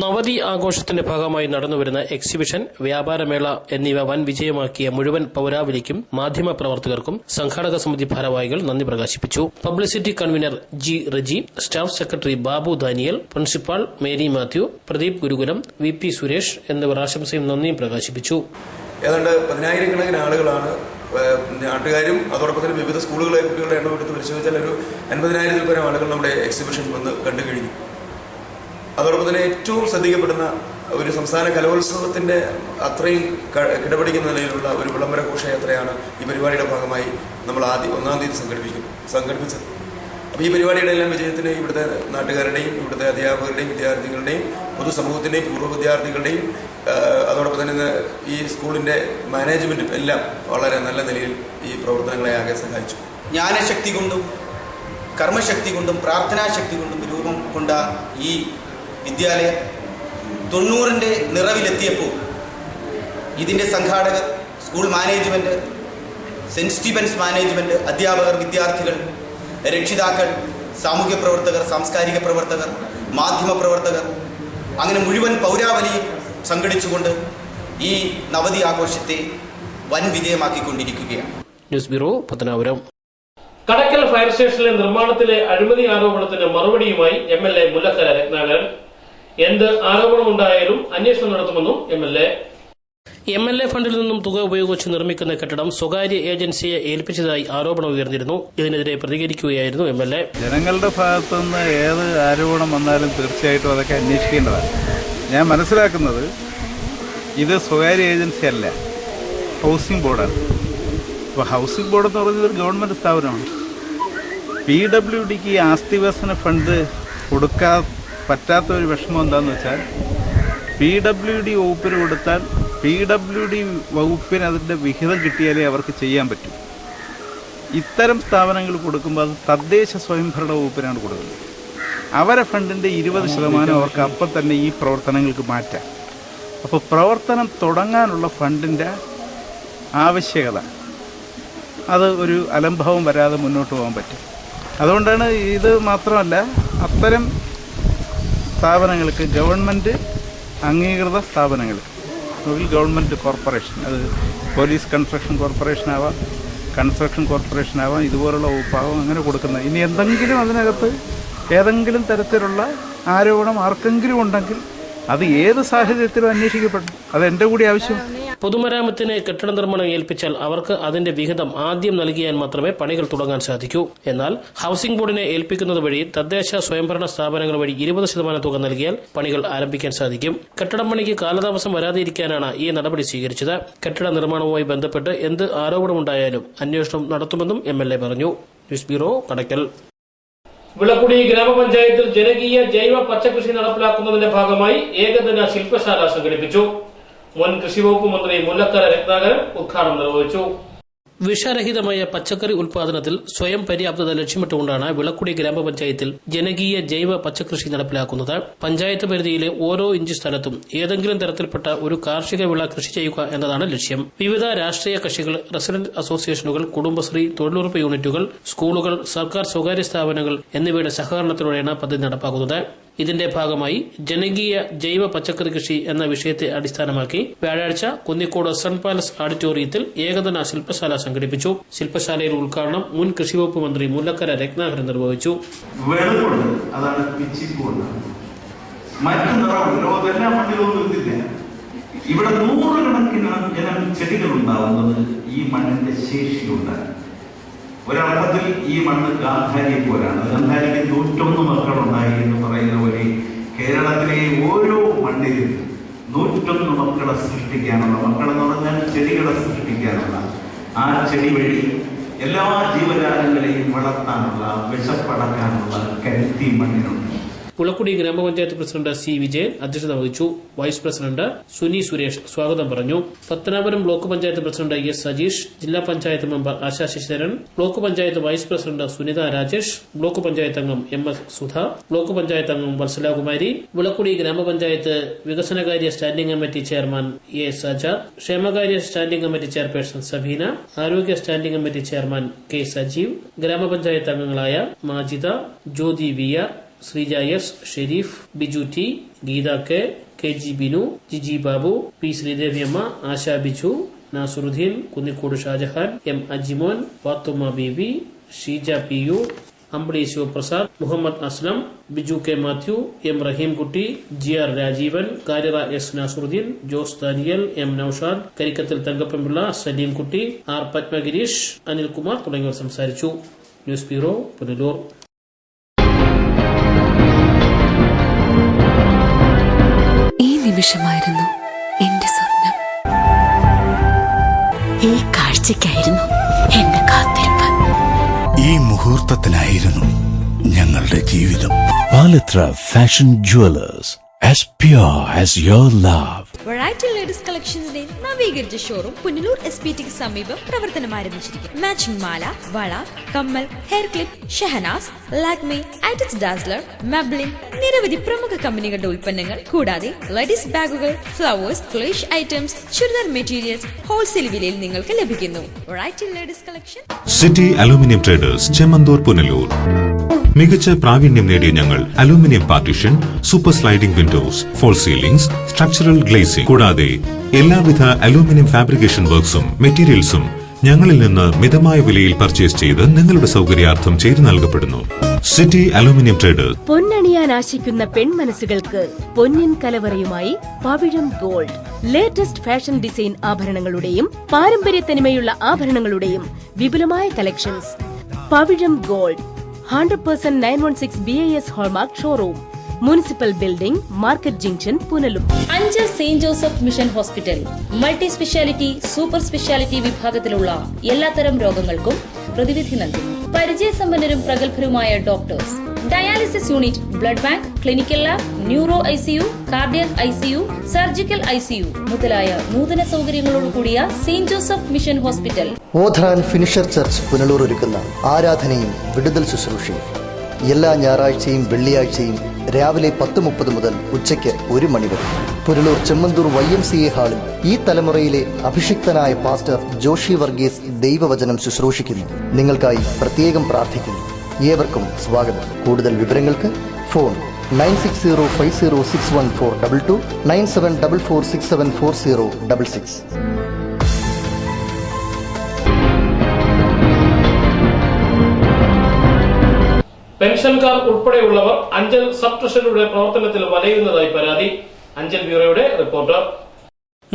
നവതി ആഘോഷത്തിന്റെ ഭാഗമായി നടന്നുവരുന്ന എക്സിബിഷൻ, വ്യാപാരമേള എന്നിവ വൻ വിജയമാക്കിയ മുഴുവൻ പൗരാവലിക്കും മാധ്യമപ്രവർത്തകർക്കും സംഘാടക സമിതി ഭാരവാഹികൾ നന്ദി പ്രകാശിപ്പിച്ചു. Publicity convener G Reji, staff secretary Babu Daniel, principal Mary Mathew, Pradeep Gurukulam, VP Suresh എന്നിവർ ആശംസയും നന്ദിയും പ്രകാശിപ്പിച്ചു. ഏതാണ്ട് 10,000-കണക്കിന് ആളുകളാണ് നാട്ടുകാരും അതോടൊപ്പം തന്നെ വിവിധ സ്കൂളുകളെ കുട്ടികളുടെ എണ്ണം എടുത്ത് പരിശോധിച്ചാൽ ഒരു 50,000-ൽ പരം ആളുകൾ നമ്മുടെ എക്സിബിഷൻ വന്ന് കണ്ടു കഴിഞ്ഞു. അതോടൊപ്പം തന്നെ ഏറ്റവും ശ്രദ്ധിക്കപ്പെടുന്ന ഒരു സംസ്ഥാന കലോത്സവത്തിന്റെ അത്രയും കിടപിടിക്കുന്ന നിലയിലുള്ള ഒരു വിളംബര ഘോഷയാത്രയാണ് ഈ പരിപാടിയുടെ ഭാഗമായി നമ്മൾ 1-ാം തീയതി സംഘടിപ്പിച്ചത്. അപ്പോൾ ഈ പരിപാടിയുടെ എല്ലാം വിജയത്തിന് ഇവിടുത്തെ നാട്ടുകാരുടെയും ഇവിടുത്തെ അധ്യാപകരുടെയും വിദ്യാർത്ഥികളുടെയും പൊതുസമൂഹത്തിന്റെയും പൂർവ്വ വിദ്യാർത്ഥികളുടെയും അതോടൊപ്പം തന്നെ ഈ സ്കൂളിന്റെ മാനേജ്മെന്റും എല്ലാം വളരെ നല്ല നിലയിൽ ഈ പ്രവർത്തനങ്ങളെ ആകെ സഹായിച്ചു. ജ്ഞാനശക്തി കൊണ്ടും കർമ്മശക്തി കൊണ്ടും പ്രാർത്ഥനാശക്തി കൊണ്ടും രൂപം കൊണ്ട ഈ വിദ്യാലയം 90-ന്റെ നിറവിലെത്തിയപ്പോൾ ഇതിൻ്റെ സംഘാടകർ, school management, saint Stephen's management, അധ്യാപകർ, വിദ്യാർത്ഥികൾ, രക്ഷിതാക്കൾ, സാമൂഹ്യ പ്രവർത്തകർ, സാംസ്കാരിക പ്രവർത്തകർ, മാധ്യമ പ്രവർത്തകർ, അങ്ങനെ മുഴുവൻ പൗരാവലിയും സംഘടിച്ചുകൊണ്ട് ഈ നവതി ആഘോഷത്തെ വൻ വിജയമാക്കിക്കൊണ്ടിരിക്കുകയാണ്. News bureau, Pathanapuram. Kadakkal fire സ്റ്റേഷനിലെ നിർമ്മാണത്തിലെ അഴിമതി ആരോപണത്തിന് മറുപടിയുമായി MLA മുല്ലക്കര രത്നാകരൻ. എന്ത് ആരോപണമുണ്ടായാലും അന്വേഷണം നടത്തുമെന്നും MLA ഫണ്ടിൽ നിന്നും തുക ഉപയോഗിച്ച് നിർമ്മിക്കുന്ന കെട്ടിടം സ്വകാര്യ ഏജൻസിയെ ഏൽപ്പിച്ചതായി ആരോപണം ഉയർന്നിരുന്നു. ഇതിനെതിരെ പ്രതികരിക്കുകയായിരുന്നു MLA. ജനങ്ങളുടെ ഭാഗത്തുനിന്ന് ഏത് ആരോപണം വന്നാലും തീർച്ചയായിട്ടും അതൊക്കെ അന്വേഷിക്കേണ്ടതാണ്. ഞാൻ മനസ്സിലാക്കുന്നത് ഇത് സ്വകാര്യ ഏജൻസി അല്ല, ഹൗസിംഗ് ബോർഡാണ്. അപ്പോൾ ഹൗസിംഗ് ബോർഡ് എന്ന് പറയുന്നത് ഒരു ഗവൺമെൻറ് സ്ഥാപനമാണ്. PWDക്ക് ആസ്തി വികസന ഫണ്ട് കൊടുക്കാൻ പറ്റാത്ത ഒരു വിഷമം എന്താണെന്ന് വെച്ചാൽ PWD വകുപ്പിന് കൊടുത്താൽ PWD വകുപ്പിന് അതിൻ്റെ വിഹിതം കിട്ടിയാലേ അവർക്ക് ചെയ്യാൻ പറ്റൂ. ഇത്തരം സ്ഥാപനങ്ങൾ കൊടുക്കുമ്പോൾ അത് തദ്ദേശ സ്വയംഭരണ വകുപ്പിനാണ് കൊടുക്കുന്നത്. അവരെ ഫണ്ടിൻ്റെ 20% അവർക്ക് അപ്പം തന്നെ ഈ പ്രവർത്തനങ്ങൾക്ക് മാറ്റാം. അപ്പോൾ പ്രവർത്തനം തുടങ്ങാനുള്ള ഫണ്ടിൻ്റെ ആവശ്യകത അത് ഒരു അലംഭാവം വരാതെ മുന്നോട്ട് പോകാൻ പറ്റും. അതുകൊണ്ടാണ് ഇത് മാത്രമല്ല, അത്തരം സ്ഥാപനങ്ങൾക്ക് ഗവൺമെൻറ് അംഗീകൃത സ്ഥാപനങ്ങൾ, ഗവൺമെൻറ് കോർപ്പറേഷൻ, അത് പോലീസ് കൺസ്ട്രക്ഷൻ കോർപ്പറേഷനാവാം, കൺസ്ട്രക്ഷൻ കോർപ്പറേഷനാവാം, ഇതുപോലുള്ള വകുപ്പാവാം, അങ്ങനെ കൊടുക്കുന്നത്. ഇനി എന്തെങ്കിലും അതിനകത്ത് ഏതെങ്കിലും തരത്തിലുള്ള ആരോപണം ആർക്കെങ്കിലും ഉണ്ടെങ്കിൽ അത് ഏത് സാഹചര്യത്തിലും അന്വേഷിക്കപ്പെടും. അത് എൻ്റെ കൂടി ആവശ്യം. പൊതുമരാമത്തിന് കെട്ടിട നിർമ്മാണം ഏൽപ്പിച്ചാൽ അവർക്ക് അതിന്റെ വിഹിതം ആദ്യം നൽകിയാൽ മാത്രമേ പണികൾ തുടങ്ങാൻ സാധിക്കൂ. എന്നാൽ ഹൌസിംഗ് ബോർഡിനെ ഏൽപ്പിക്കുന്നത് വഴി തദ്ദേശ സ്വയംഭരണ സ്ഥാപനങ്ങൾ വഴി 20% തുക നൽകിയാൽ പണികൾ ആരംഭിക്കാൻ സാധിക്കും. കെട്ടിടം പണിക്ക് കാലതാമസം വരാതിരിക്കാനാണ് ഈ നടപടി സ്വീകരിച്ചത്. കെട്ടിട നിർമ്മാണവുമായി ബന്ധപ്പെട്ട് എന്ത് ആരോപണമുണ്ടായാലും അന്വേഷണം നടത്തുമെന്നും MLA പറഞ്ഞു. News bureau, Kadakkal. വിളക്കുടി ഗ്രാമപഞ്ചായത്തിൽ ജനകീയ ജൈവ പച്ചക്കൃഷി നടപ്പിലാക്കുന്നതിന്റെ ഭാഗമായി ഏകദിന ശില്പശാല സംഘടിപ്പിച്ചു. മുൻ കൃഷിവകുപ്പ് മന്ത്രി മുല്ലക്കര രത്നാകരൻ ഉദ്ഘാടനം നിർവഹിച്ചു. വിഷരഹിതമായ പച്ചക്കറി ഉൽപാദനത്തിൽ സ്വയം പര്യാപ്തത ലക്ഷ്യമിട്ടുകൊണ്ടാണ് വിളക്കുടി ഗ്രാമപഞ്ചായത്തിൽ ജനകീയ ജൈവ പച്ചക്കൃഷി നടപ്പിലാക്കുന്നത്. പഞ്ചായത്ത് പരിധിയിലെ ഓരോ ഇഞ്ച് സ്ഥലത്തും ഏതെങ്കിലും തരത്തിൽപ്പെട്ട ഒരു കാർഷിക വിള കൃഷി ചെയ്യുക എന്നതാണ് ലക്ഷ്യം. വിവിധ രാഷ്ട്രീയ കക്ഷികൾ, റെസിഡന്റ് അസോസിയേഷനുകൾ, കുടുംബശ്രീ, തൊഴിലുറപ്പ് യൂണിറ്റുകൾ, സ്കൂളുകൾ, സർക്കാർ സ്വകാര്യ സ്ഥാപനങ്ങൾ എന്നിവയുടെ സഹകരണത്തിലൂടെയാണ് പദ്ധതി നടപ്പാക്കുന്നത്. ഇതിന്റെ ഭാഗമായി ജനകീയ ജൈവ പച്ചക്കറി കൃഷി എന്ന വിഷയത്തെ അടിസ്ഥാനമാക്കി വ്യാഴാഴ്ച കുന്നിക്കോട് സൺ പാലസ് ഓഡിറ്റോറിയത്തിൽ ഏകദിന ശില്പശാല സംഘടിപ്പിച്ചു. ശില്പശാലയുടെ ഉദ്ഘാടനം മുൻ കൃഷിവകുപ്പ് മന്ത്രി മുല്ലക്കര രത്നാകരൻ നിർവഹിച്ചു. അതാണ് പിച്ചിപ്പൂണ്ട്. മറ്റു നിറം ലോകത്തെല്ലാ മണ്ണിലൊന്നും ഇതില്ല. ഇവിടെ 100 കണക്കിന് ചെടികൾ ഉണ്ടാവുന്നത് ഈ മണ്ണിന്റെ ശേഷിയുണ്ടാണ്. ഒരർത്ഥത്തിൽ ഈ മണ്ണ് ഗാന്ധാരിയെ പോലാണ്. ഗാന്ധാരിക്ക് 101 മക്കളുണ്ടായി എന്ന് പറയുന്ന പോലെ കേരളത്തിലെ ഓരോ മണ്ണിലും 101 മക്കളെ സൃഷ്ടിക്കാനുള്ള, മക്കളെന്ന് പറഞ്ഞാൽ ചെടികളെ സൃഷ്ടിക്കാനുള്ള, ആ ചെടി വഴി എല്ലാ ജീവജാലങ്ങളെയും വളർത്താനുള്ള, വിശപ്പടക്കാനുള്ള കരുത്തി മണ്ണിനുണ്ട്. പുളക്കുടി ഗ്രാമപഞ്ചായത്ത് പ്രസിഡന്റ് സി വിജയൻ അധ്യക്ഷത വഹിച്ചു. വൈസ് പ്രസിഡന്റ് സുനി സുരേഷ് സ്വാഗതം പറഞ്ഞു. Pathanapuram block panchayat president S Sajeesh, ജില്ലാ panchayat member Asha Sasidharan, block panchayat vice president Sunitha Rajesh, block panchayat അംഗം M S Sudha, block panchayat അംഗം വത്സലാകുമാരി, പുളക്കുടി ഗ്രാമപഞ്ചായത്ത് വികസനകാര്യ standing committee chairman A Saja, ക്ഷേമകാര്യ സ്റ്റാൻഡിംഗ് കമ്മിറ്റി ചെയർപേഴ്സൺ സബീന, ആരോഗ്യ standing committee chairman K Sajeev, ഗ്രാമപഞ്ചായത്ത് അംഗങ്ങളായ Majida, Jyothi V R, Sreeja S, Sharif, Biju T, Geetha K G Binu, Jiji Babu, P Sreedeviamma, ASHA Biju, Nasuruddin, Kunnicode Shajahan, M Ajimon, Fathima Beevi, Sheeja P U, Ambili Sivaprasad, Muhammad Aslam, Biju K Mathew, M Rahimkutty, G R Rajeevan, കാരിറ S Nasuruddin, Jose Daniel, M Noushad, Karikkathil Thankappanpillai, Saleem Kutty, R Padmagirish, Anilkumar തുടങ്ങിയവർ സംസാരിച്ചു. News bureau, Punalur. നിമിഷമായിരുന്നു എന്റെ സ്വപ്നം. ഈ കാഴ്ചയ്ക്കായിരുന്നു എന്റെ കാത്തിരിപ്പ്. ഈ മുഹൂർത്തത്തിനായിരുന്നു ഞങ്ങളുടെ ജീവിതം. Palathra fashion jewellers, as pure as your love. Variety ladies കളക്ഷൻസിന്റെ നവീകരിച്ച ഷോറൂം പുനലൂർ SPT സമീപം പ്രവർത്തനം ആരംഭിച്ചിരിക്കുന്നു. മാച്ചിംഗ് മാല, വള, കമ്മൽ, hair clip, Shahnaz, Lakme, Eyetex dazzler, Maybelline, നിരവധി പ്രമുഖ കമ്പനികളുടെ ഉൽപ്പന്നങ്ങൾ കൂടാതെ ലേഡീസ് ബാഗുകൾ, flowers, flash items, churidar materials wholesale വിലയിൽ നിങ്ങൾക്ക് ലഭിക്കുന്നു. Variety ladies collection. City aluminium traders, Chemmanthoor, Punalur. മികച്ച പ്രാവീണ്യം നേടിയ ഞങ്ങൾ aluminium partition, super sliding windows, false ceilings, structural glazing കൂടാതെ എല്ലാവിധ അലൂമിനിയം ഫാബ്രിക്കേഷൻ വർക്ക്സും മെറ്റീരിയൽസും ഞങ്ങളിൽ നിന്ന് മിതമായ വിലയിൽ പർച്ചേസ് ചെയ്ത് നിങ്ങളുടെ സൗകര്യാർത്ഥം ചെയ്തു നൽകപ്പെടുന്നു. City aluminium traders. പൊന്നണിയാൻ ആശിക്കുന്ന പെൺമനസ്സുകൾക്ക് പൊന്നിൻ കലവറയുമായി Pavizham gold. Latest fashion design ആഭരണങ്ങളുടെയും പാരമ്പര്യ തനിമയുള്ള ആഭരണങ്ങളുടെയും വിപുലമായ collections. Pavizham gold, 100% 916 BIS hallmark showroom, municipal building, market junction, Punalur. Anchal saint Joseph mission hospital multi speciality, super speciality വിഭാഗത്തിലുള്ള എല്ലാത്തരം രോഗങ്ങൾക്കും പ്രതിവിധി നൽകുന്നു. പരിചയസമ്പന്നരും പ്രഗത്ഭരുമായ doctors, dialysis unit, blood bank, clinical lab, neuro ICU, cardiac ICU, surgical ICU മുതലായ നൂതന സൗകര്യങ്ങളോടുകൂടിയ saint Joseph mission hospital. ഓധാൻ finisher church Punalur ഒരുക്കുന്ന ആരാധനയും വിടുതൽ ശുശ്രൂഷയും എല്ലാ ഞായറാഴ്ചയും വെള്ളിയാഴ്ചയും രാവിലെ 10:30 മുതൽ ഉച്ചയ്ക്ക് 1 മണി വരെ പുനലൂർ ചെമ്മന്തൂർ YMCA ഹാളിൽ ഈ തലമുറയിലെ അഭിഷിക്തനായ പാസ്റ്റർ ജോഷി വർഗീസ് ദൈവവചനം ശുശ്രൂഷിക്കുന്നു. നിങ്ങൾക്കായി പ്രത്യേകം പ്രാർത്ഥിക്കുന്നു. ഏവർക്കും സ്വാഗതം. കൂടുതൽ വിവരങ്ങൾക്ക് ഫോൺ 9605061422 9744674066. പെൻഷൻകാർ ഉൾപ്പെടെയുള്ളവർ അഞ്ചൽ സബ് ട്രഷറിയുടെ പ്രവർത്തനത്തിൽ വലയുന്നതായി പരാതി. അഞ്ചൽ ബ്യൂറോയുടെ റിപ്പോർട്ടർ.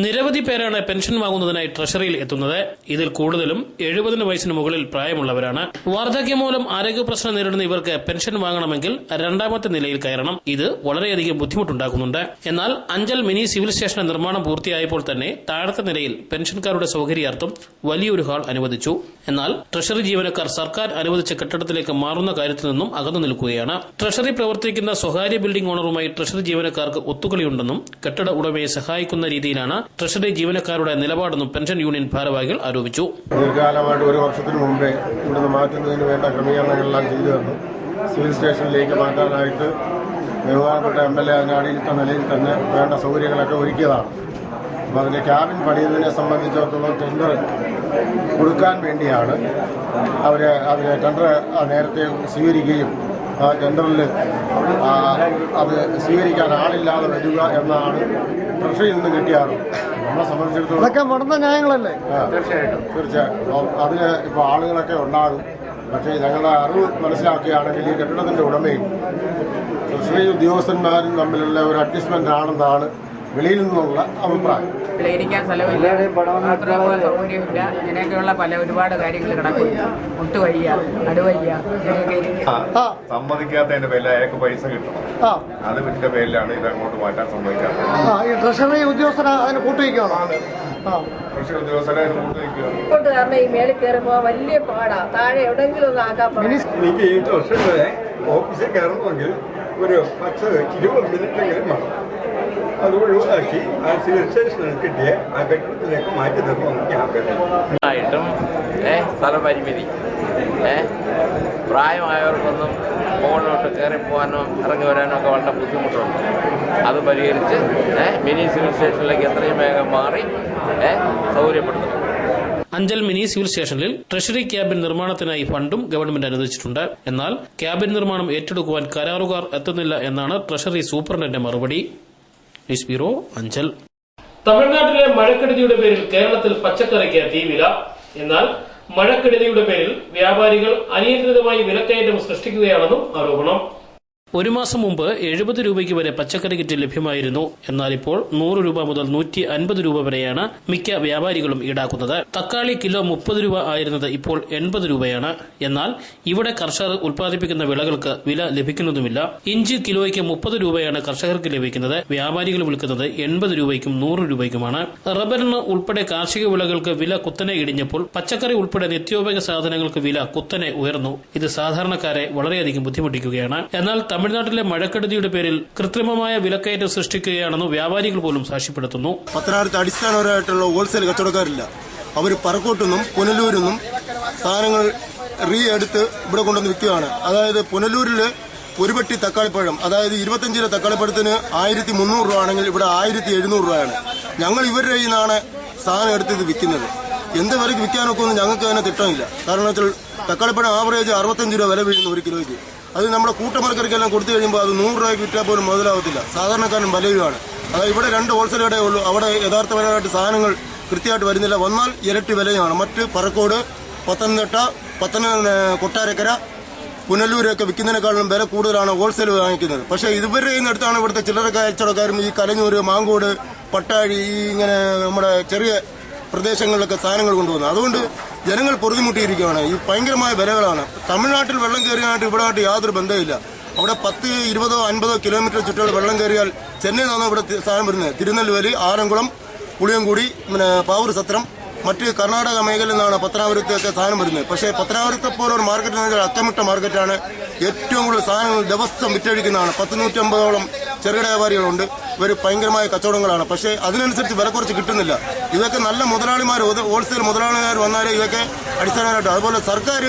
നിരവധി പേരാണ് പെൻഷൻ വാങ്ങുന്നതിനായി ട്രഷറിയിൽ എത്തുന്നത്. ഇതിൽ കൂടുതലും 70 വയസ്സിന് മുകളിൽ പ്രായമുള്ളവരാണ്. വാർദ്ധക്യം മൂലം ആരോഗ്യ പ്രശ്നം നേരിടുന്ന ഇവർക്ക് പെൻഷൻ വാങ്ങണമെങ്കിൽ രണ്ടാമത്തെ നിലയിൽ കയറണം. ഇത് വളരെയധികം ബുദ്ധിമുട്ടുണ്ടാക്കുന്നുണ്ട്. എന്നാൽ അഞ്ചൽ മിനി സിവിൽ സ്റ്റേഷൻ നിർമ്മാണം പൂർത്തിയായപ്പോൾ തന്നെ താഴത്തെ നിലയിൽ പെൻഷൻകാരുടെ സൗകര്യാർത്ഥം വലിയൊരു ഹാൾ അനുവദിച്ചു. എന്നാൽ ട്രഷറി ജീവനക്കാർ സർക്കാർ അനുവദിച്ച കെട്ടിടത്തിലേക്ക് മാറുന്ന കാര്യത്തിൽ നിന്നും അകന്നു നിൽക്കുകയാണ്. ട്രഷറി പ്രവർത്തിക്കുന്ന സ്വകാര്യ ബിൽഡിംഗ് ഓണറുമായി ട്രഷറി ജീവനക്കാർക്ക് ഒത്തുകളിയുണ്ടെന്നും കെട്ടിട ഉടമയെ സഹായിക്കുന്ന രീതിയിലാണ് ട്രഷറി ജീവനക്കാരുടെ നിലപാടെന്നും പെൻഷൻ യൂണിയൻ ഭാരവാഹികൾ ആരോപിച്ചു. ദീർഘകാലമായിട്ട് 1 വർഷത്തിന് മുമ്പേ ഇവിടുന്ന് മാറ്റുന്നതിന് വേണ്ട ക്രമീകരണങ്ങളെല്ലാം ചെയ്തു തന്നു. സിവിൽ സ്റ്റേഷനിലേക്ക് മാറ്റാനായിട്ട് ബഹുമാനപ്പെട്ട MLA അതിന്റെ അടിയിലത്തെ നിലയിൽ തന്നെ വേണ്ട സൗകര്യങ്ങളൊക്കെ ഒരുക്കിയതാണ്. അപ്പോൾ അതിന്റെ ക്യാബിൻ പണിയുന്നതിനെ സംബന്ധിച്ചിടത്തോളം ടെൻഡർ കൊടുക്കാൻ വേണ്ടിയാണ് അതിനെ ടെൻഡർ നേരത്തെ സ്വീകരിക്കുകയും ആ ടെൻഡറിൽ അത് സ്വീകരിക്കാൻ ആളില്ലാതെ വരിക എന്നാണ് ട്രഷറിയിൽ നിന്ന് കിട്ടിയാറ്. നമ്മളെ സംബന്ധിച്ചിടത്തോളം അതൊക്കെ മുടന്ന ന്യായങ്ങളല്ലേ? തീർച്ചയായിട്ടും. അപ്പോൾ അതിന് ഇപ്പോൾ ആളുകളൊക്കെ ഉണ്ടാകും. പക്ഷേ ഞങ്ങളുടെ അറിവ് മനസ്സിലാക്കുകയാണെങ്കിൽ ഈ കെട്ടിടത്തിൻ്റെ ഉടമയും ട്രഷറി ഉദ്യോഗസ്ഥന്മാരും തമ്മിലുള്ള ഒരു അഡ്ജസ്റ്റ്മെൻ്റ് ആണെന്നാണ് വെളിയിൽ നിന്നുള്ള അഭിപ്രായം. ഇരിക്കാൻ സ്ഥലമില്ല, സൗകര്യമില്ല, ഇങ്ങനെയൊക്കെയുള്ള ഒരുപാട് കാര്യങ്ങൾ കിടക്കില്ല. മുട്ടുവയ്യ, നടുവയ്യ, സമ്മതിക്കാത്തതിന്റെ പേരിൽ അയാൾക്ക് പൈസ കിട്ടണം. അത് വിറ്റ പേരിലാണ് ഇത് അങ്ങോട്ട് മാറ്റാൻ സമ്മതിക്കാത്തത്. ഈ ട്രഷറി ഉദ്യോഗസ്ഥരെ അതിന് കൂട്ടുവയ്ക്കുകയാണോ? ട്രഷറി ഉദ്യോഗസ്ഥരെ അതിന് കൂട്ടുവയ്ക്കുകയാണ്. കാരണം ഈ മേളിൽ കയറുമ്പോൾ വലിയ പാടാ. താഴെ എവിടെയെങ്കിലും ഒന്ന് ആക്കാൻ. എനിക്ക് ഈ ട്രഷറിയുടെ ഓഫീസിൽ കയറണമെങ്കിൽ ഒരു 10-20 മിനിറ്റെങ്കിലും വേണം. അത് ഒഴിവാക്കി ആ സിവിൽ സ്റ്റേഷനിൽ കിട്ടിയ ആ കെട്ടിടത്തിലേക്ക് മാറ്റി നിർത്തണമെന്ന് ഞാൻ ആയിട്ടും സ്ഥലപരിമിതി, പ്രായമായവർക്കൊന്നും മുകളിലോട്ട് കയറിപ്പോകാനോ ഇറങ്ങി വരാനോ ഒക്കെ വളരെ ബുദ്ധിമുട്ടുണ്ട്. അത് പരിഹരിച്ച് മിനി സിവിൽ സ്റ്റേഷനിലേക്ക് എത്രയും വേഗം മാറി സൗകര്യപ്പെടുത്തുന്നു. അഞ്ചൽ മിനി സിവിൽ സ്റ്റേഷനിൽ ട്രഷറി ക്യാബിൻ നിർമ്മാണത്തിനായി ഫണ്ടും ഗവൺമെന്റ് അനുവദിച്ചിട്ടുണ്ട്. എന്നാൽ ക്യാബിൻ നിർമ്മാണം ഏറ്റെടുക്കുവാൻ കരാറുകാർ എത്തുന്നില്ല എന്നാണ് ട്രഷറി സൂപ്രണ്ടിന്റെ മറുപടി. News bureau, Anchal. തമിഴ്നാട്ടിലെ മഴക്കെടുതിയുടെ പേരിൽ കേരളത്തിൽ പച്ചക്കറിക്ക് തീവില. എന്നാൽ മഴക്കെടുതിയുടെ പേരിൽ വ്യാപാരികൾ അനിയന്ത്രിതമായി വിലക്കയറ്റം സൃഷ്ടിക്കുകയാണെന്നും ആരോപണം. ഒരു മാസം മുമ്പ് 70 രൂപയ്ക്ക് വരെ പച്ചക്കറി കിറ്റ് ലഭ്യമായിരുന്നു. എന്നാൽ ഇപ്പോൾ 100 രൂപ മുതൽ 150 രൂപ വരെയാണ് മിക്ക വ്യാപാരികളും ഈടാക്കുന്നത്. തക്കാളി കിലോ 30 രൂപ ആയിരുന്നത് ഇപ്പോൾ 80 രൂപയാണ്. എന്നാൽ ഇവിടെ കർഷകർ ഉൽപ്പാദിപ്പിക്കുന്ന വിളകൾക്ക് വില ലഭിക്കുന്നതുമില്ല. ഇഞ്ചി കിലോയ്ക്ക് 30 രൂപയാണ് കർഷകർക്ക് ലഭിക്കുന്നത്. വ്യാപാരികൾ വിൽക്കുന്നത് 80 രൂപയ്ക്കും 100 രൂപയ്ക്കുമാണ്. റബ്ബറിന് ഉൾപ്പെടെ കാർഷിക വിളകൾക്ക് വില കുത്തനെ ഇടിഞ്ഞപ്പോൾ പച്ചക്കറി ഉൾപ്പെടെ നിത്യോപയോഗ സാധനങ്ങൾക്ക് വില കുത്തനെ ഉയർന്നു. ഇത് സാധാരണക്കാരെ വളരെയധികം ബുദ്ധിമുട്ടിക്കുകയാണ്. എന്നാൽ തമിഴ്നാട്ടിലെ മഴക്കെടുതിയുടെ പേരിൽ കൃത്രിമമായ വിലക്കയറ്റം സൃഷ്ടിക്കുകയാണെന്ന് വ്യാപാരികൾ പോലും സാക്ഷ്യപ്പെടുത്തുന്നു. പത്തനാപുരത്ത് അടിസ്ഥാനപരമായിട്ടുള്ള ഹോൾസെയിൽ കച്ചവടക്കാരില്ല. അവർ പറക്കോട്ടുനിന്നും പുനലൂരിൽ സാധനങ്ങൾ എടുത്ത് ഇവിടെ കൊണ്ടുവന്ന് വിൽക്കുകയാണ്. അതായത് പുനലൂരിൽ ഒരു പെട്ടി തക്കാളിപ്പഴം, അതായത് 25 കിലോ തക്കാളിപ്പഴത്തിന് 1300 രൂപ ആണെങ്കിൽ ഇവിടെ 1700 രൂപയാണ്. ഞങ്ങൾ ഇവരുടെ കയ്യിൽ നിന്നാണ് സാധനം എടുത്ത് ഇത് വിൽക്കുന്നത്. എന്ത് വിലയ്ക്ക് വിൽക്കാനൊക്കെ ഒന്നും ഞങ്ങൾക്ക് തന്നെ തിട്ടമില്ല. കാരണം വെച്ചാൽ തക്കാളിപ്പഴം ആവറേജ് 65 രൂപ വില വീഴുന്നു ഒരു കിലോയ്ക്ക്. അത് നമ്മുടെ കൂട്ടമർക്കറിക്കെല്ലാം കൊടുത്തു കഴിയുമ്പോൾ അത് 100 രൂപയ്ക്ക് വിറ്റാൽ പോലും മുതലാവത്തില്ല. സാധാരണക്കാരൻ വലയുകയാണ്. അതായത് ഇവിടെ 2 ഹോൾസെയിൽ കടയേ ഉള്ളൂ. അവിടെ യഥാർത്ഥപരമായിട്ട് സാധനങ്ങൾ കൃത്യമായിട്ട് വരുന്നില്ല. വന്നാൽ ഇരട്ടി വിലയാണ്. മറ്റ് പറക്കോട്, പത്തനംതിട്ട, കൊട്ടാരക്കര, പുനലൂരൊക്കെ വിൽക്കുന്നതിനേക്കാളും വില കൂടുതലാണ് ഹോൾസെയിൽ വാങ്ങിക്കുന്നത്. പക്ഷേ ഇവരുടെ അടുത്താണ് ഇവിടുത്തെ ചില്ലറ കച്ചവടക്കാരും ഈ കലഞ്ഞൂര്, മാങ്കോട്, പട്ടാഴി, ഇങ്ങനെ നമ്മുടെ ചെറിയ പ്രദേശങ്ങളിലൊക്കെ സാധനങ്ങൾ കൊണ്ടുവന്നത്. അതുകൊണ്ട് ജനങ്ങൾ പൊറുതിമുട്ടിയിരിക്കുകയാണ്. ഈ ഭയങ്കരമായ വിലകളാണ്. തമിഴ്നാട്ടിൽ വെള്ളം കയറിയായിട്ട് ഇവിടെ യാതൊരു ബന്ധമില്ല. അവിടെ 10, 20, 50 കിലോമീറ്റർ ചുറ്റുള്ള വെള്ളം കയറിയാൽ ചെന്നൈയിൽ നിന്നാണ് ഇവിടെ സാധനം വരുന്നത്. തിരുനെൽവേലി, ആലംകുളം, പുളിയംകൂടി, പാവൂർ സത്രം, മറ്റ് കർണാടക മേഖലയിൽ നിന്നാണ് പത്തനാപുരത്തൊക്കെ സാധനം വരുന്നത്. പക്ഷേ പത്തനാപുരത്തെ പോലെ ഒരു മാർക്കറ്റ് എന്ന് വെച്ചാൽ അറ്റമിട്ട മാർക്കറ്റാണ്. ഏറ്റവും കൂടുതൽ സാധനങ്ങൾ ദിവസം വിറ്റഴിക്കുന്നതാണ്. 150-150ഓളം ചെറുകിട വ്യാപാരികളുണ്ട്. ഇവർ ഭയങ്കരമായ കച്ചവടങ്ങളാണ്. പക്ഷേ അതിനനുസരിച്ച് വില കുറച്ച് കിട്ടുന്നില്ല. ഇതൊക്കെ നല്ല മുതലാളിമാർ, ഹോൾസെയിൽ മുതലാളിമാർ വന്നാലേ ഇതൊക്കെ അടിസ്ഥാനമായിട്ട്. അതുപോലെ സർക്കാർ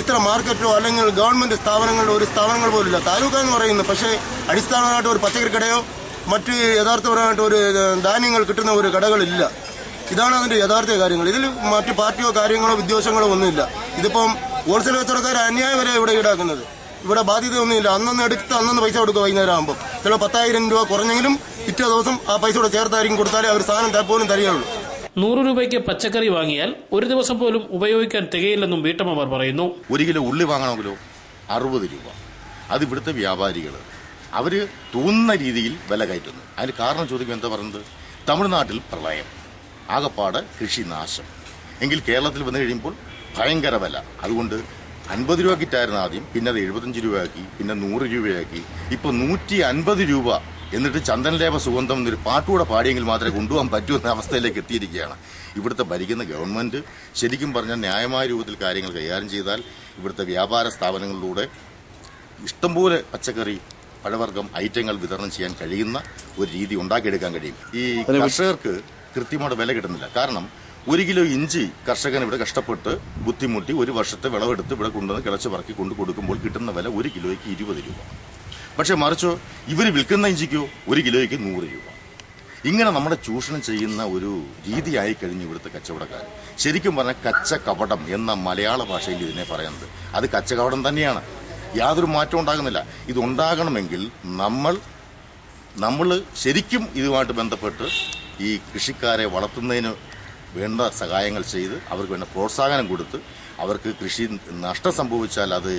ഇത്ര മാർക്കറ്റോ അല്ലെങ്കിൽ ഗവൺമെന്റ് സ്ഥാപനങ്ങളുടെ ഒരു സ്ഥാപനങ്ങൾ പോലില്ല. താലൂക്ക് എന്ന് പറയുന്നത്. പക്ഷേ അടിസ്ഥാനമായിട്ട് ഒരു പച്ചക്കറി കടയോ മറ്റ് യഥാർത്ഥപരമായിട്ട് ഒരു ധാന്യങ്ങൾ കിട്ടുന്ന ഒരു കടകളില്ല. ഇതാണ് അതിന്റെ യഥാർത്ഥ കാര്യങ്ങൾ. ഇതിൽ മറ്റ് പാർട്ടിയോ കാര്യങ്ങളോ വിദ്വേഷങ്ങളോ ഒന്നുമില്ല. ഇതിപ്പം ഹോൾസെയിൽ കച്ചവടക്കാർ അന്യായ വില ഇവിടെ ഈടാക്കുന്നത്. ഇവിടെ ബാധ്യതയൊന്നുമില്ല. അന്നൊന്ന് എടുത്ത് അന്നൊന്ന് പൈസ കൊടുക്കുക. വൈകുന്നേരം ആകുമ്പോൾ ചിലപ്പോൾ 10,000 രൂപ കുറഞ്ഞെങ്കിലും പിറ്റേ ദിവസം ആ പൈസ കൂടെ ചേർത്തായിരിക്കും കൊടുത്താലേ അവർ സാധനം പോലും തരികയുള്ളൂ. 100 രൂപയ്ക്ക് പച്ചക്കറി വാങ്ങിയാൽ ഒരു ദിവസം പോലും ഉപയോഗിക്കാൻ തികയില്ലെന്നും വീട്ടമ്മമാർ പറയുന്നു. 1 കിലോ ഉള്ളി വാങ്ങണമെങ്കിലോ 60 രൂപ. അത് ഇവിടുത്തെ വ്യാപാരികൾ അവർ തോന്നുന്ന രീതിയിൽ വില കയറ്റുന്നു. അതിന് കാരണം ചോദിക്കുമ്പോൾ എന്താ പറയുന്നത്? തമിഴ്നാട്ടിൽ പ്രളയം, ആകപ്പാട് കൃഷി നാശം. എങ്കിൽ കേരളത്തിൽ വന്നു കഴിയുമ്പോൾ ഭയങ്കര വില. അതുകൊണ്ട് 50 രൂപ കിറ്റായിരുന്നു ആദ്യം, പിന്നെ അത് 75 രൂപയാക്കി, പിന്നെ 100 രൂപയാക്കി, ഇപ്പോൾ 150 രൂപ. എന്നിട്ട് ചന്ദനലേപ സുഗന്ധം എന്നൊരു പാട്ടുകൂടെ പാടിയെങ്കിൽ മാത്രമേ കൊണ്ടുപോകാൻ പറ്റൂ എന്ന അവസ്ഥയിലേക്ക് എത്തിയിരിക്കുകയാണ്. ഇവിടുത്തെ ഭരിക്കുന്ന ഗവൺമെന്റ് ശരിക്കും പറഞ്ഞാൽ ന്യായമായ രൂപത്തിൽ കാര്യങ്ങൾ കൈകാര്യം ചെയ്താൽ ഇവിടുത്തെ വ്യാപാര സ്ഥാപനങ്ങളിലൂടെ ഇഷ്ടംപോലെ പച്ചക്കറി, പഴവർഗ്ഗം ഐറ്റങ്ങൾ വിതരണം ചെയ്യാൻ കഴിയുന്ന ഒരു രീതി ഉണ്ടാക്കിയെടുക്കാൻ കഴിയും. ഈ കർഷകർക്ക് കൃത്യമായിട്ട് വില കിട്ടുന്നില്ല. കാരണം 1 കിലോ ഇഞ്ചി കർഷകൻ ഇവിടെ കഷ്ടപ്പെട്ട് ബുദ്ധിമുട്ടി ഒരു വർഷത്തെ വിളവെടുത്ത് ഇവിടെ കൊണ്ടുവന്ന് കിളച്ച് പറക്കി കൊണ്ടു കൊടുക്കുമ്പോൾ കിട്ടുന്ന വില 1 കിലോയ്ക്ക് 20 രൂപ. പക്ഷെ മറിച്ചോ ഇവർ വിൽക്കുന്ന ഇഞ്ചിക്കോ 1 കിലോയ്ക്ക് 100 രൂപ. ഇങ്ങനെ നമ്മുടെ ചൂഷണം ചെയ്യുന്ന ഒരു രീതിയായി കഴിഞ്ഞു ഇവിടുത്തെ കച്ചവടക്കാർ. ശരിക്കും പറഞ്ഞാൽ കച്ചക്കപടം എന്ന മലയാള ഭാഷയിൽ ഇതിനെ പറയുന്നത് അത് കച്ചകപടം തന്നെയാണ്. യാതൊരു മാറ്റവും ഉണ്ടാകുന്നില്ല. ഇതുണ്ടാകണമെങ്കിൽ നമ്മൾ ശരിക്കും ഇതുമായിട്ട് ബന്ധപ്പെട്ട് ഈ കൃഷിക്കാരെ വളർത്തുന്നതിന് വേണ്ട സഹായങ്ങൾ ചെയ്ത് അവർക്ക് വേണ്ട പ്രോത്സാഹനം കൊടുത്ത് അവർക്ക് കൃഷി നഷ്ടം സംഭവിച്ചാൽ അത്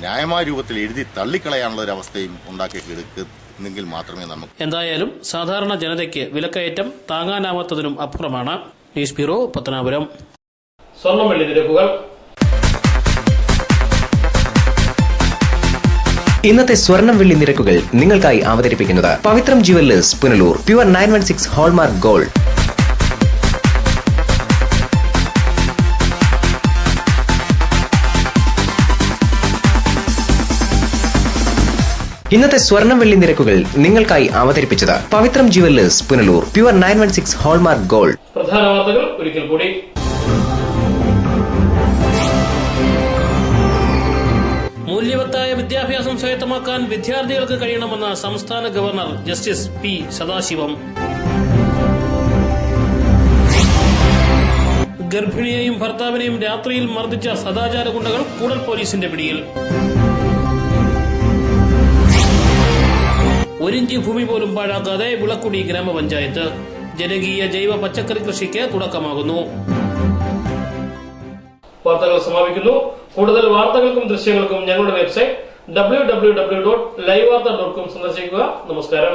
ന്യായമായ രൂപത്തിൽ എഴുതി തള്ളിക്കളയാനുള്ള ഒരു അവസ്ഥയും ഉണ്ടാക്കിയെടുക്കുന്നെങ്കിൽ മാത്രമേ നമുക്ക്. എന്തായാലും സാധാരണ ജനതയ്ക്ക് വിലക്കയറ്റം താങ്ങാനാവാത്തതിനും അപ്പുറമാണ്. News bureau, Pathanapuram. സ്വർണം വെള്ളി നിരക്കുകൾ. ഇന്നത്തെ സ്വർണം വെള്ളി നിരക്കുകൾ നിങ്ങൾക്കായി അവതരിപ്പിക്കുന്നത് Pavithram jewellers Punalur. Pure 916 hallmark gold. ഇന്നത്തെ സ്വർണം വെള്ളി നിരക്കുകൾ നിങ്ങൾക്കായി അവതരിപ്പിച്ചത് Pavithram jewellers Punalur. Pure 916 hallmark gold. പ്രധാന വാർത്തകൾ ഒരിക്കൽ കൂടി. മൂല്യവത്തായ വിദ്യാഭ്യാസം സ്വായത്തമാക്കാൻ വിദ്യാർത്ഥികൾക്ക് കഴിയണമെന്ന സംസ്ഥാന ഗവർണർ ജസ്റ്റിസ് പി സദാശിവം. ഗർഭിണിയെയും ഭർത്താവിനെയും രാത്രിയിൽ മർദ്ദിച്ച സദാചാര ഗുണ്ടകൾ കൂടൽ പോലീസിന്റെ പിടിയിൽ. ഒരിഞ്ച് ഭൂമി പോലും പാഴാക്കാതെ വിളക്കുടി ഗ്രാമപഞ്ചായത്ത്. ജനകീയ ജൈവ പച്ചക്കറി കൃഷിക്ക് തുടക്കമാകുന്നു. വാർത്തകൾ സമാപിക്കുന്നു. കൂടുതൽ വാർത്തകൾക്കും ദൃശ്യങ്ങൾക്കും ഞങ്ങളുടെ വെബ്സൈറ്റ് www.livevarta.com സന്ദർശിക്കുക. നമസ്കാരം.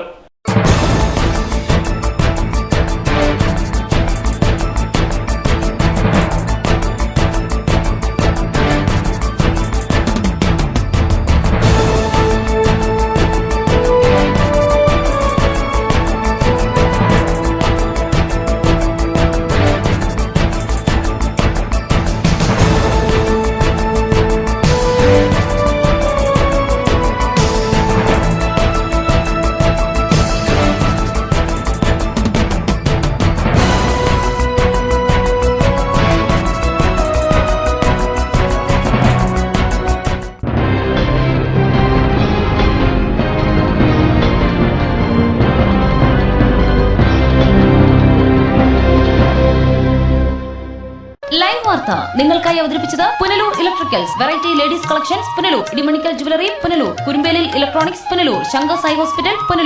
നിങ്ങൾക്കായി അവതരിപ്പിച്ചത് Punalur electricals, variety ladies collections Punalur, Idimannickal jewellery Punalur, Kurumbelil electronics Punalur, Shankar Sai hospital Punalur.